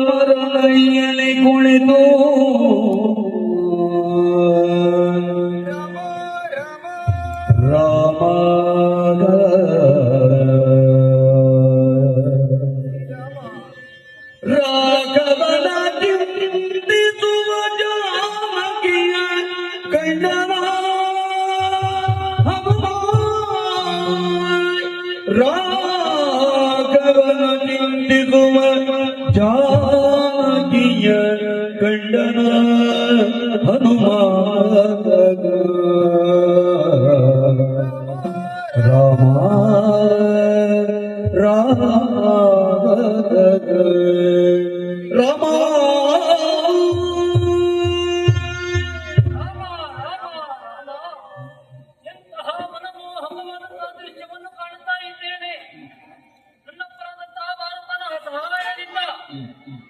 ಶಿಂಶುಪಾಮರನಯ್ಯಲಿ ಕುಳಿತು ರಾಮ ರಾಘವನ ಚಿಂತಿಸುವ ಜಾನಕಿಯ ಕಂಡನ ರಾಘವನ ಚಿಂತಿಸುವ ಜಾನಕಿಯ ಕಂಡನ ಹನುಮ ರಾಮ ರಾಮ ರಾಮ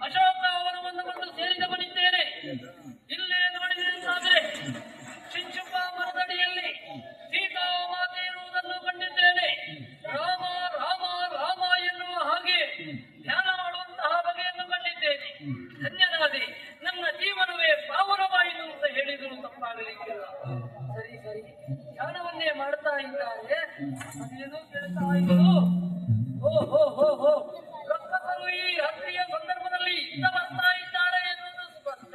ಅಶೋಕ ಅವನವನ್ನು ಬಂದು ಸೇರಿದವನಿದ್ದೇನೆ. ಇಲ್ಲೇ ನೋಡಿದಂತಾದರೆ ಶಿಂಶುಪ ಮರದಡಿಯಲ್ಲಿ ಸೀತಾ ಮಾತೆ ಇರುವುದನ್ನು ಕಂಡಿದ್ದೇನೆ. ರಾಮ ರಾಮ ರಾಮ ಎನ್ನುವ ಹಾಗೆ ಧ್ಯಾನ ಮಾಡುವಂತಹ ಬಗೆಯನ್ನು ಕಂಡಿದ್ದೇನೆ. ಧನ್ಯನಾದೆ, ನನ್ನ ಜೀವನವೇ ಪಾವನವಾಯಿತು ಅಂತ ಹೇಳಿದರೂ ತಪ್ಪಾಗಲಿಕ್ಕಿಲ್ಲ. ಸರಿ ಸರಿ, ಧ್ಯಾನವನ್ನೇ ಮಾಡ್ತಾ ಇದ್ದಾರೆ. ಅದೇನೋ ಕೇಳ್ತಾ ಇದ್ದು, ಹೋ ಹೋ ಹೋ ಹೋ, ರಕ್ಕಸರು ಈ ರಾತ್ರಿಯ ಸಂದರ್ಭದಲ್ಲಿ ಇದ್ದ ಬರ್ತಾ ಇದ್ದಾರೆ ಎನ್ನುವುದು ಸ್ಪಷ್ಟ.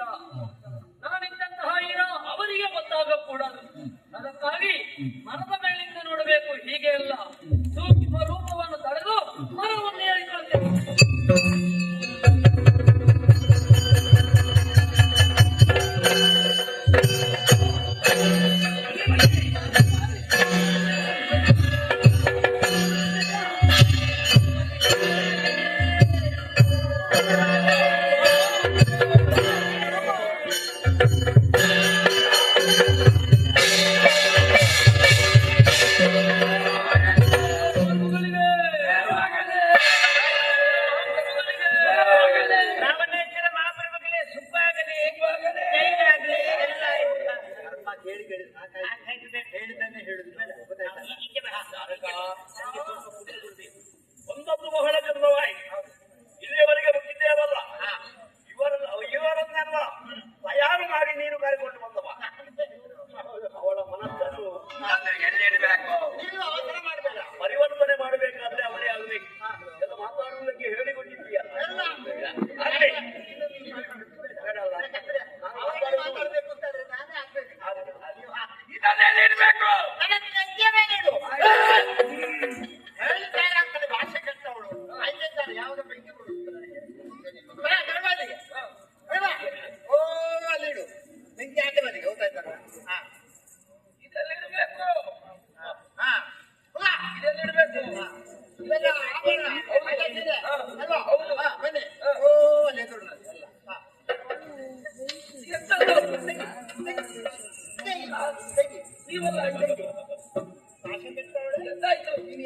ನಾನಿದ್ದಂತಹ ಈರ ಅವರಿಗೆ ಗೊತ್ತಾಗ ಕೂಡದು. ಅದಕ್ಕಾಗಿ ಮರದ ಮೇಲಿಂದ ನೋಡಬೇಕು, ಹೀಗೆ ಅಲ್ಲ, ಸೂಕ್ಷ್ಮ ರೂಪವನ್ನು ತಡೆದು ಮರವನ್ನು ಏರಿಕೊಳ್ತೇವೆ. ಒಂದೊಂದು ಬಹಳ ಚಂದವಾಯಿ ಇಲ್ಲಿಯವರೆಗೆ ಮುಗಿದ್ದೇವಲ್ಲ, ಇವರನ್ನೆಲ್ಲ ತಯಾರು ಮಾಡಿ ನೀನು ಕರೆಕೊಂಡು ಬಂದವ. ಅವಳ ಮನಸ್ಸನ್ನು ಪರಿವರ್ತನೆ ಮಾಡಬೇಕಾದ್ರೆ ಅವಳೇ ಆಗಬೇಕು. ಎಲ್ಲ ಮಾತಾಡುವುದಕ್ಕೆ ಹೇಳಿಕೊಟ್ಟಿದ್ದೀಯ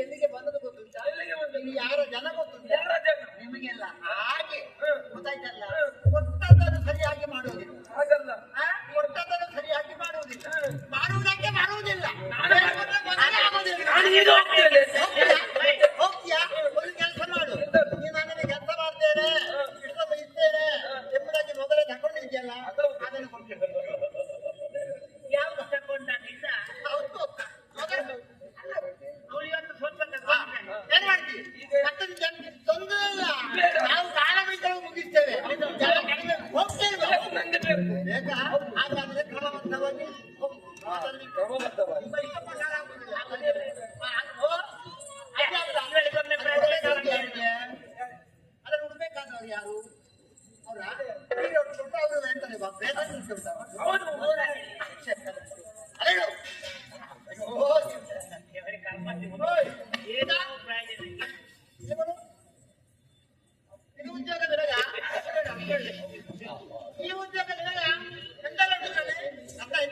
ಎಲ್ಲಿಗೆ ಬಂದದ್ದು ಗೊತ್ತುಂಟಾ? ಯಾರ ಜನ ಗೊತ್ತುಂಟಾ ನಿಮಗೆಲ್ಲ? ಹಾಗೆ ಗೊತ್ತಾಯ್ತಲ್ಲ, ಕೊಟ್ಟದ್ದನ್ನು ಸರಿಯಾಗಿ ಮಾಡುವುದಿಲ್ಲ. ಕೊಟ್ಟದ್ದನ್ನು ಸರಿಯಾಗಿ ಮಾಡುವುದಿಲ್ಲ, ಮಾಡುವುದಕ್ಕೆ ಮಾಡುವುದಿಲ್ಲ. ಹೋಗ್ತೀಯಾ? ಒಂದು ಕೆಲಸ ಮಾಡು, ನೀನು ನನ್ನನ್ನು ಕೆಲಸ ಮಾಡ್ತೇನೆ, ಇಷ್ಟ ಬಯಸ್ತೇನೆ ಎಂಬುದಾಗಿ ಮೊದಲೇ ತಗೊಂಡಿದ್ಯಲ್ಲ, ಅದನ್ನು ಕೊಡ್ತೇನೆ. ಯಾವ್ದು ತಗೊಂಡಿದ್ದ? ಅವಳಿಗೊಂದು ಸ್ವಲ್ಪ ಏನ್ ಮಾಡ್ತೀವಿ? ಮತ್ತೊಂದು ಜನ